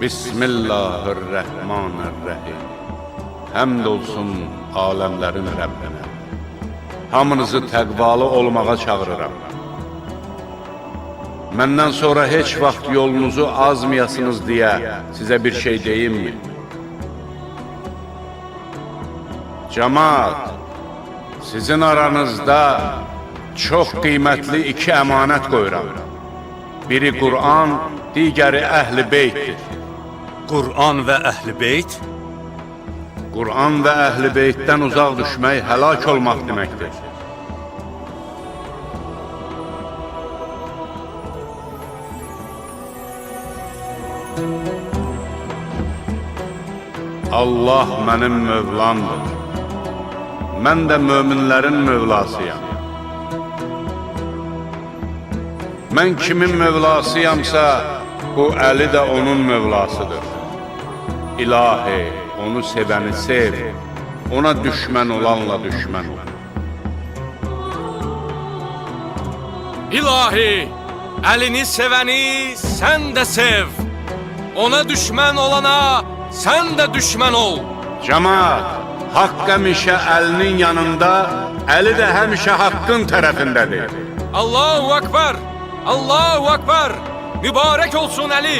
Bismillahirrahmanirrahim. Həmd olsun aləmlərin Rəbbinə. Hamınızı təqvalı olmağa çağırıram. Məndən sonra heç vaxt yolunuzu azmayasınız deyə sizə bir şey deyimmi? Cəmaat, sizin aranızda çox qiymətli iki əmanət qoyuram. Biri Qur'an, digəri Əhl-i Beytdir. Qur'an və Əhl-i Beyt? Qur'an və Əhl-i Beytdən uzaq düşmək həlak olmaq deməkdir. Allah mənim Mövlamdır. Mən də möminlərin Mövlasıyam. Mən kimin Mövlasıyamsa, bu Əli də onun Mövlasıdır. İlahi, onu sevəni sev, ona düşmən olanla düşmən ol. İlahi, Əlini sevəni sən də sev, ona düşmən olana sən də düşmən ol. Cəmaat, haqq həmişə Əlinin yanında, Əli də həmişə haqqın tərəfindədir. Allahu Akbar, Allahu Akbar, mübarək olsun Əli.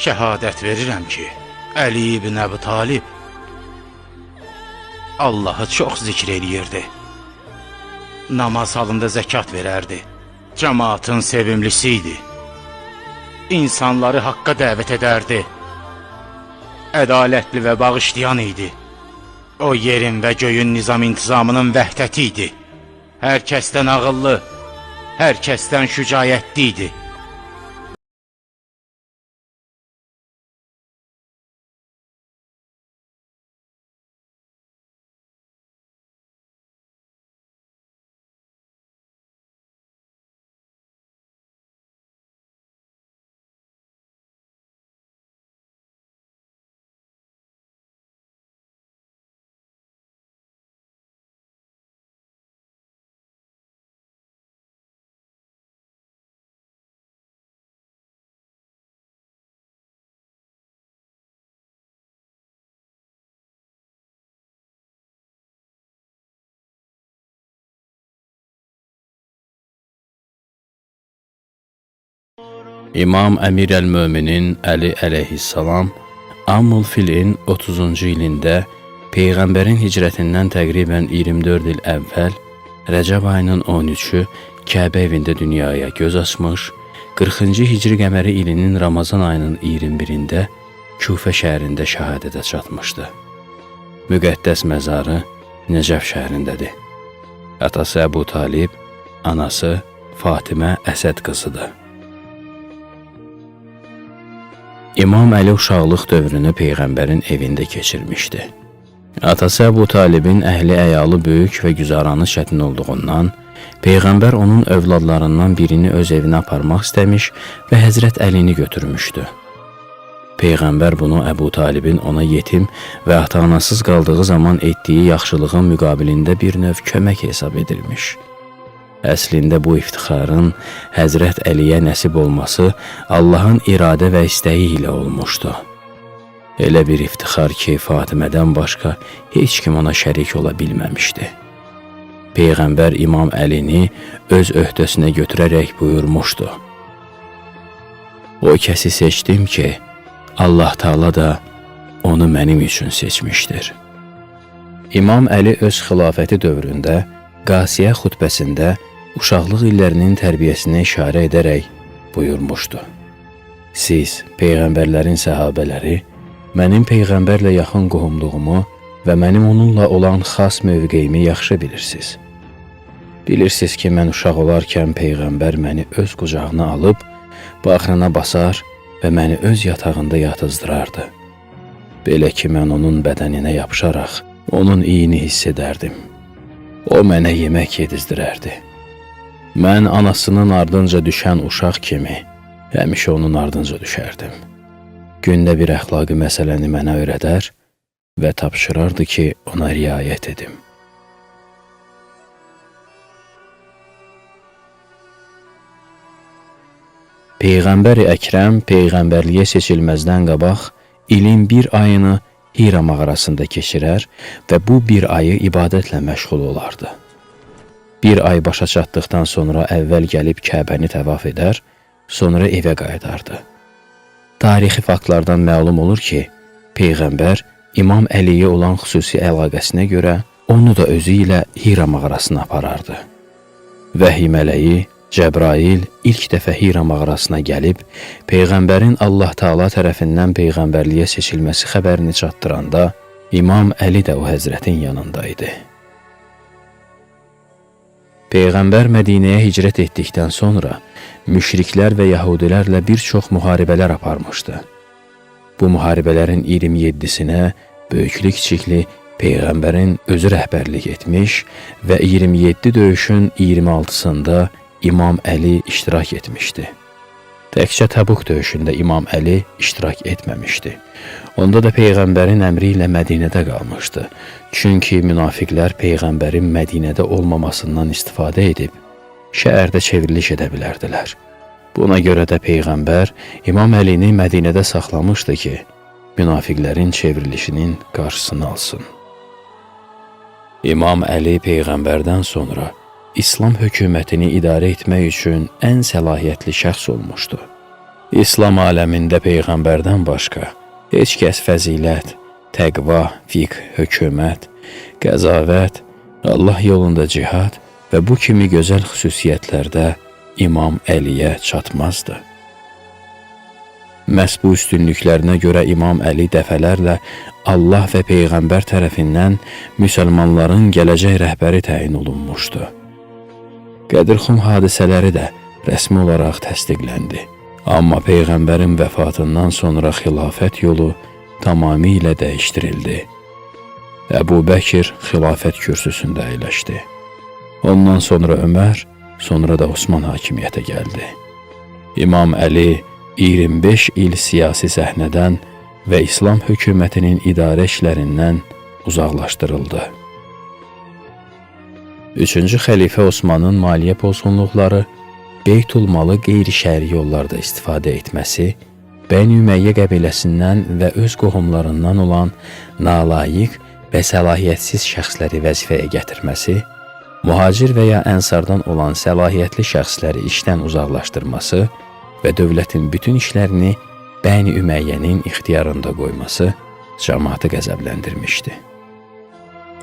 Şəhadət verirəm ki, Əli ibn Əbi Talib Allahı çox zikr eləyirdi. Namaz halında zəkat verərdi. Cəmaatın sevimlisi idi. İnsanları haqqa dəvət edərdi. Ədalətli və bağışlayan idi. O yerin və göyün nizam-intizamının vəhdəti idi. Hər kəsdən ağıllı, hər kəsdən şücayətli idi. İmam Əmir əl-Möminin Əli əleyhissalam Ammul Filin 30-cu ilində Peyğəmbərin hicrətindən təqribən 24 il əvvəl Rəcəb ayının 13-ü Kəbə evində dünyaya göz açmış, 40-cı hicri qəməri ilinin Ramazan ayının 21-də Küfə şəhərində şəhadətə çatmışdı. Müqəddəs məzarı Nəcəf şəhərindədir. Atası Əbu Talib, anası Fatimə Əsəd qızıdır. İmam Əli uşaqlıq dövrünü Peyğəmbərin evində keçirmişdi. Atası Əbu Talibin əhli əyalı böyük və güzaranı çətin olduğundan, Peyğəmbər onun övladlarından birini öz evinə aparmaq istəmiş və Həzrət Əlini götürmüşdü. Peyğəmbər bunu Əbu Talibin ona yetim və ata-anasız qaldığı zaman etdiyi yaxşılığın müqabilində bir növ kömək hesab edilmiş. Əslində bu iftixarın Həzrət Əliyə nəsib olması Allahın iradə və istəyi ilə olmuşdu. Elə bir iftixar ki, Fatimədən başqa heç kim ona şərik ola bilməmişdi. Peyğəmbər İmam Əlini öz öhdəsinə götürərək buyurmuşdu: O kəsi seçdim ki, Allah Taala da onu mənim üçün seçmişdir. İmam Əli öz xilafəti dövründə Qasiyə xutbəsində uşaqlıq illərinin tərbiyəsinə işarə edərək buyurmuşdu: Siz, Peyğəmbərlərin səhabələri, Mənim Peyğəmbərlə yaxın qohumluğumu və mənim onunla olan xas mövqeyimi yaxşı bilirsiniz. Bilirsiniz ki, mən uşaq olarkən Peyğəmbər məni öz qucağına alıb, bağrına basar və məni öz yatağında yatızdırardı. Belə ki, mən onun bədəninə yapışaraq, onun iyini hiss edərdim. O mənə yemək yedizdirərdi. Mən anasının ardınca düşən uşaq kimi həmişə onun ardınca düşərdim. Gündə bir əxlaqi məsələni mənə öyrədər və tapşırardı ki, ona riayət edim. Peyğəmbər-i Əkrəm Peyğəmbərliyə seçilməzdən qabaq ilin bir ayını Hira mağarasında keçirər və bu bir ayı ibadətlə məşğul olardı. Bir ay başa çatdıqdan sonra əvvəl gəlib Kəbəni təvaf edər, sonra evə qayıdardı. Tarixi faktlardan məlum olur ki, Peyğəmbər İmam Əliyə olan xüsusi əlaqəsinə görə onu da özü ilə Hira mağarasına aparardı. Vəhiy mələyi Cəbrail ilk dəfə Hira mağarasına gəlib, Peyğəmbərin Allah Taala tərəfindən Peyğəmbərliyə seçilməsi xəbərini çatdıranda, İmam Əli də o həzrətin yanında idi. Peyğəmbər Mədinəyə hicrət etdikdən sonra müşriklər və yəhudilərlə bir çox müharibələr aparmışdı. Bu müharibələrin 27-sinə böyüklü-kiçikli Peyğəmbərin özü rəhbərlik etmiş və 27 döyüşün 26-sında İmam Əli iştirak etmişdi. Təkcə Təbuk döyüşündə İmam Əli iştirak etməmişdi. Onda da Peyğəmbərin əmri ilə Mədinədə qalmışdı. Çünki münafiqlər Peyğəmbərin Mədinədə olmamasından istifadə edib, şəhərdə çevriliş edə bilərdilər. Buna görə də Peyğəmbər İmam Əlini Mədinədə saxlamışdı ki, münafiqlərin çevrilişinin qarşısını alsın. İmam Əli Peyğəmbərdən sonra İslam hökumətini idarə etmək üçün ən səlahiyyətli şəxs olmuşdu. İslam aləmində Peyğəmbərdən başqa heç kəs fəzilət, təqva, fiqh, hökumət, qəzavət, Allah yolunda cihad və bu kimi gözəl xüsusiyyətlərdə İmam Əliyə çatmazdı. Məhz bu üstünlüklərinə görə İmam Əli dəfələrlə Allah və Peyğəmbər tərəfindən müsəlmanların gələcək rəhbəri təyin olunmuşdu. Qədirxum hadisələri də rəsmi olaraq təsdiqləndi. Amma Peyğəmbərin vəfatından sonra xilafət yolu tamamilə dəyişdirildi. Əbu Bəkir xilafət kürsüsündə əyləşdi. Ondan sonra Ömər, sonra da Osman hakimiyyətə gəldi. İmam Əli 25 il siyasi səhnədən və İslam hökumətinin idarə işlərindən uzaqlaşdırıldı. 3-cü xəlifə Osmanın maliyyə pozğunluqları, Beytulmalı qeyri-şəri yollarda istifadə etməsi, Bəni Üməyyə qəbiləsindən və öz qohumlarından olan nalayiq və səlahiyyətsiz şəxsləri vəzifəyə gətirməsi, mühacir və ya ənsardan olan səlahiyyətli şəxsləri işdən uzaqlaşdırması və dövlətin bütün işlərini Bəni Üməyyənin ixtiyarında qoyması cəmaatı qəzəbləndirmişdi.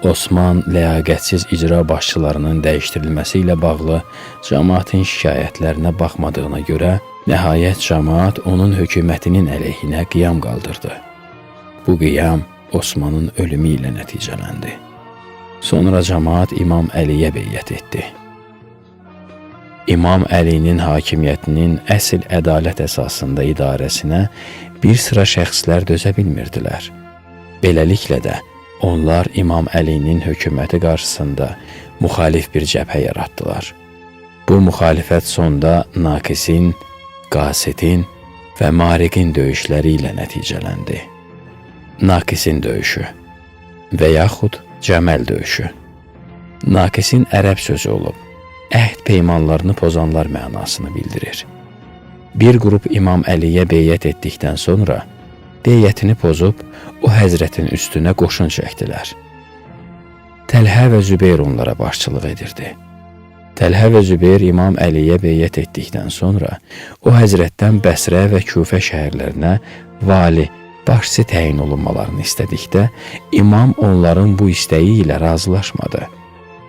Osman ləyaqətsiz icra başçılarının dəyişdirilməsi ilə bağlı cəmaatın şikayətlərinə baxmadığına görə nəhayət cəmaat onun hökumətinin əleyhinə qiyam qaldırdı. Bu qiyam Osmanın ölümü ilə nəticələndi. Sonra cəmaat İmam Əliyə beyyət etdi. İmam Əlinin hakimiyyətinin əsl ədalət əsasında idarəsinə bir sıra şəxslər dözə bilmirdilər. Beləliklə də onlar İmam Əlinin hökuməti qarşısında müxalif bir cəbhə yaratdılar. Bu müxalifət sonda Naqisin, Qasetin və Mariqin döyüşləri ilə nəticələndi. Naqisin döyüşü və yaxud Cəməl döyüşü. Naqisin ərəb sözü olub, əhd peymanlarını pozanlar mənasını bildirir. Bir qrup İmam Əliyə beyyət etdikdən sonra beyyətini pozub o həzrətin üstünə qoşun çəkdilər. Təlhə və Zübeyr onlara başçılıq edirdi. Təlhə və Zübeyr İmam Əliyə beyyət etdikdən sonra o həzrətdən Bəsrə və Küfə şəhərlərinə vali, başçı təyin olunmalarını istədikdə İmam onların bu istəyi ilə razılaşmadı.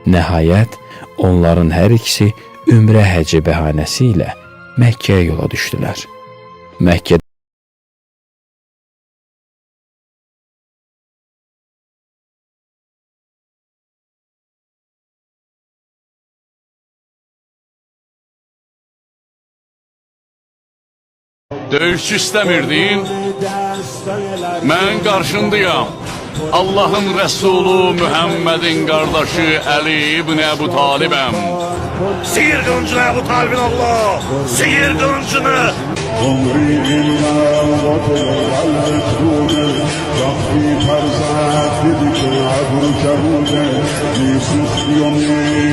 Nəhayət, onların hər ikisi ümrə həcci bəhanəsi ilə Məkkəyə yola düşdülər. Məkkədə Döyüşçü istəmirdin? Mən qarşındayam. Allahın Rəsulu Mühəmmədin qardaşı Əli ibn Əbu Talibəm. Sıyır kılıncını Ebu Talib'in Allah! Sıyır kılıncını! عمري إلا وطل على الكون ربي فرزات بك عبر كروده يسوس يومي